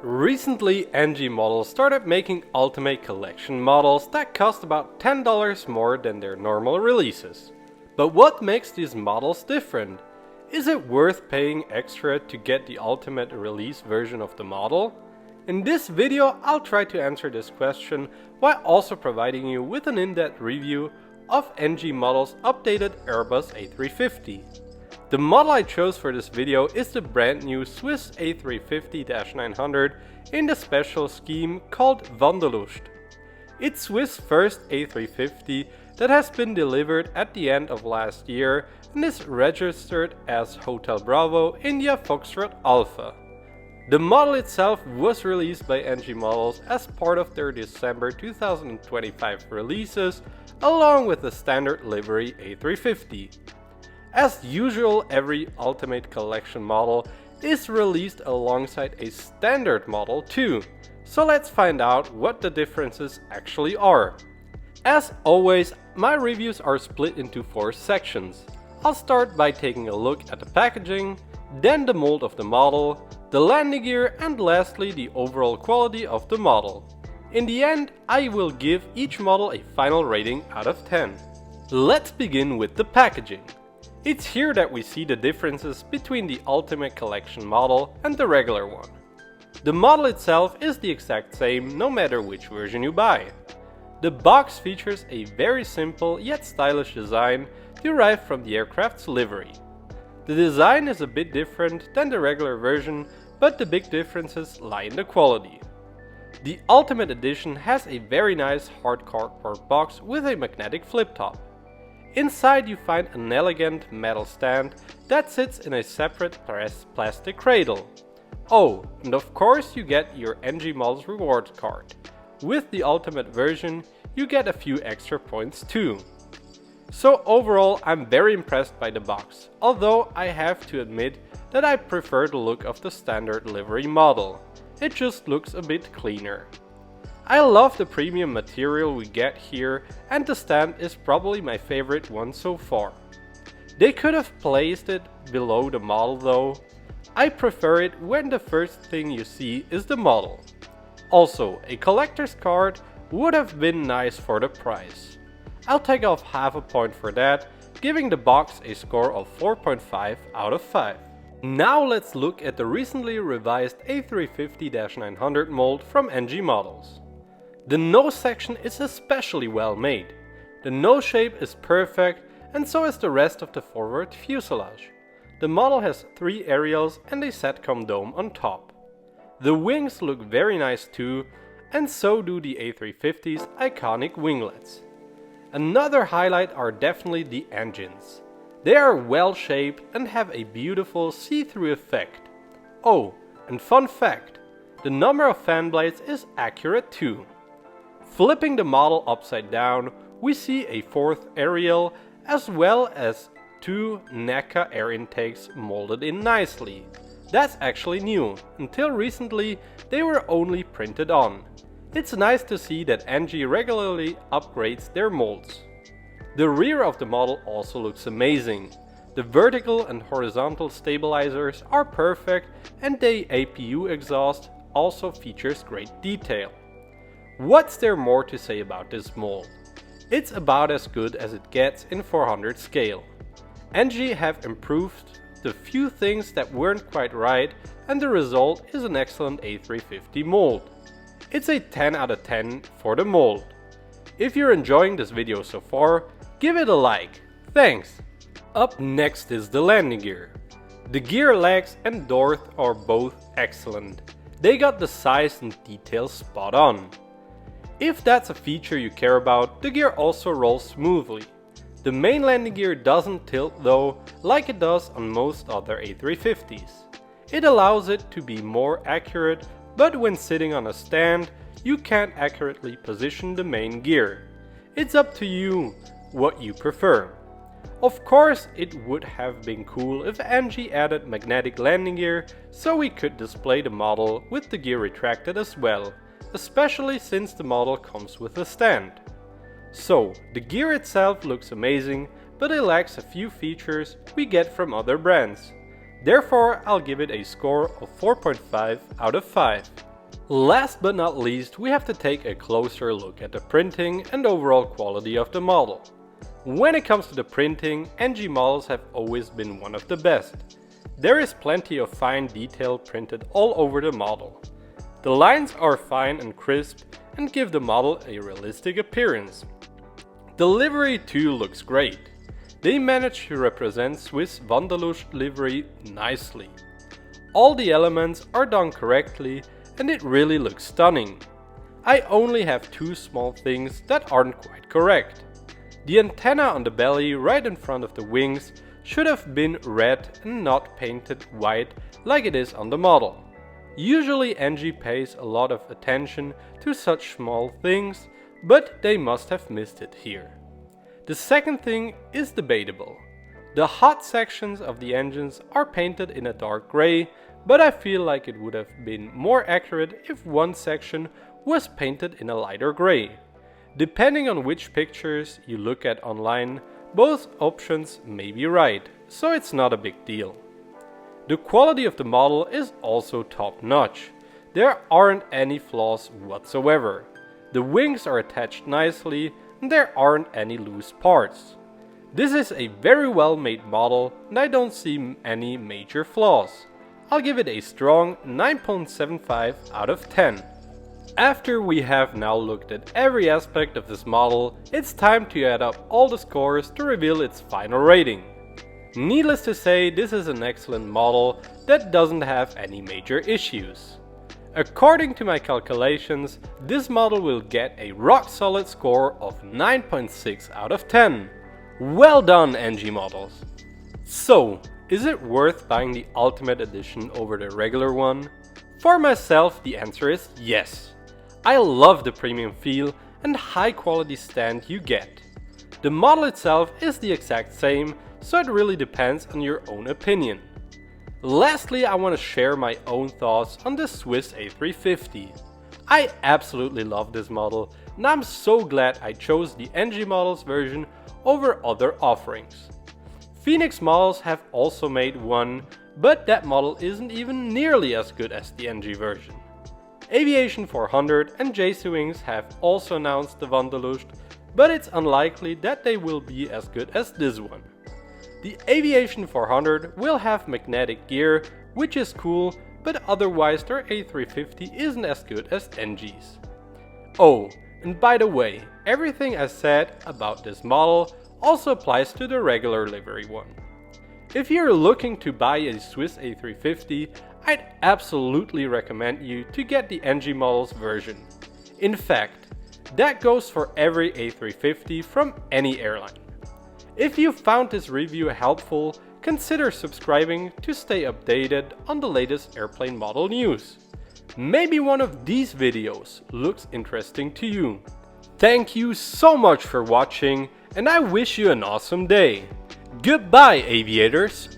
Recently, NG Models started making Ultimate Collection models that cost about $10 more than their normal releases. But what makes these models different? Is it worth paying extra to get the Ultimate release version of the model? In this video, I'll try to answer this question while also providing you with an in-depth review of NG Models' updated Airbus A350. The model I chose for this video is the brand new Swiss A350-900 in the special scheme called Wanderlust. It's Swiss' first A350 that has been delivered at the end of last year and is registered as Hotel Bravo India Foxtrot Alpha. The model itself was released by NG Models as part of their December 2025 releases, along with the standard livery A350. As usual, every Ultimate Collection model is released alongside a standard model too, so let's find out what the differences actually are. As always, my reviews are split into 4 sections. I'll start by taking a look at the packaging, then the mold of the model, the landing gear, and lastly the overall quality of the model. In the end, I will give each model a final rating out of 10. Let's begin with the packaging. It's here that we see the differences between the Ultimate Collection model and the regular one. The model itself is the exact same no matter which version you buy. The box features a very simple yet stylish design derived from the aircraft's livery. The design is a bit different than the regular version, but the big differences lie in the quality. The Ultimate Edition has a very nice hard cardboard box with a magnetic flip top. Inside you find an elegant metal stand that sits in a separate plastic cradle. Oh, and of course you get your NG Models reward card. With the Ultimate version you get a few extra points too. So overall I'm very impressed by the box, although I have to admit that I prefer the look of the standard livery model. It just looks a bit cleaner. I love the premium material we get here, and the stand is probably my favorite one so far. They could have placed it below the model though. I prefer it when the first thing you see is the model. Also, a collector's card would have been nice for the price. I'll take off half a point for that, giving the box a score of 4.5 out of 5. Now let's look at the recently revised A350-900 mold from NG Models. The nose section is especially well made. The nose shape is perfect, and so is the rest of the forward fuselage. The model has 3 aerials and a SATCOM dome on top. The wings look very nice too, and so do the A350's iconic winglets. Another highlight are definitely the engines. They are well shaped and have a beautiful see-through effect. Oh, and fun fact, the number of fan blades is accurate too. Flipping the model upside down, we see a 4th aerial as well as 2 NECA air intakes molded in nicely. That's actually new. Until recently they were only printed on. It's nice to see that NG regularly upgrades their molds. The rear of the model also looks amazing. The vertical and horizontal stabilizers are perfect, and the APU exhaust also features great detail. What's there more to say about this mold? It's about as good as it gets in 400 scale. NG have improved the few things that weren't quite right, and the result is an excellent A350 mold. It's a 10 out of 10 for the mold. If you're enjoying this video so far, give it a like. Thanks! Up next is the landing gear. The gear legs and doors are both excellent. They got the size and details spot on. If that's a feature you care about, the gear also rolls smoothly. The main landing gear doesn't tilt though, like it does on most other A350s. It allows it to be more accurate, but when sitting on a stand, you can't accurately position the main gear. It's up to you what you prefer. Of course, it would have been cool if NG added magnetic landing gear so we could display the model with the gear retracted as well, especially since the model comes with a stand. So, the gear itself looks amazing, but it lacks a few features we get from other brands. Therefore, I'll give it a score of 4.5 out of 5. Last but not least, we have to take a closer look at the printing and overall quality of the model. When it comes to the printing, NG models have always been one of the best. There is plenty of fine detail printed all over the model. The lines are fine and crisp and give the model a realistic appearance. The livery too looks great. They managed to represent Swiss Wanderlust livery nicely. All the elements are done correctly and it really looks stunning. I only have two small things that aren't quite correct. The antenna on the belly right in front of the wings should have been red and not painted white like it is on the model. Usually NG pays a lot of attention to such small things, but they must have missed it here. The second thing is debatable. The hot sections of the engines are painted in a dark grey, but I feel like it would have been more accurate if one section was painted in a lighter grey. Depending on which pictures you look at online, both options may be right, so it's not a big deal. The quality of the model is also top notch. There aren't any flaws whatsoever. The wings are attached nicely and there aren't any loose parts. This is a very well made model and I don't see any major flaws. I'll give it a strong 9.75 out of 10. After we have now looked at every aspect of this model, it's time to add up all the scores to reveal its final rating. Needless to say, this is an excellent model that doesn't have any major issues. According to my calculations, this model will get a rock solid score of 9.6 out of 10. Well done, NG Models! So, is it worth buying the Ultimate Edition over the regular one? For myself, the answer is yes. I love the premium feel and high quality stand you get. The model itself is the exact same, so it really depends on your own opinion. Lastly, I want to share my own thoughts on the Swiss A350. I absolutely love this model and I'm so glad I chose the NG Models version over other offerings. Phoenix Models have also made one, but that model isn't even nearly as good as the NG version. Aviation 400 and JC Wings have also announced the Wanderlust, but it's unlikely that they will be as good as this one. The Aviation 400 will have magnetic gear, which is cool, but otherwise their A350 isn't as good as NG's. Oh, and by the way, everything I said about this model also applies to the regular livery one. If you're looking to buy a Swiss A350, I'd absolutely recommend you to get the NG Models version. In fact, that goes for every A350 from any airline. If you found this review helpful, consider subscribing to stay updated on the latest airplane model news. Maybe one of these videos looks interesting to you. Thank you so much for watching and I wish you an awesome day. Goodbye, aviators!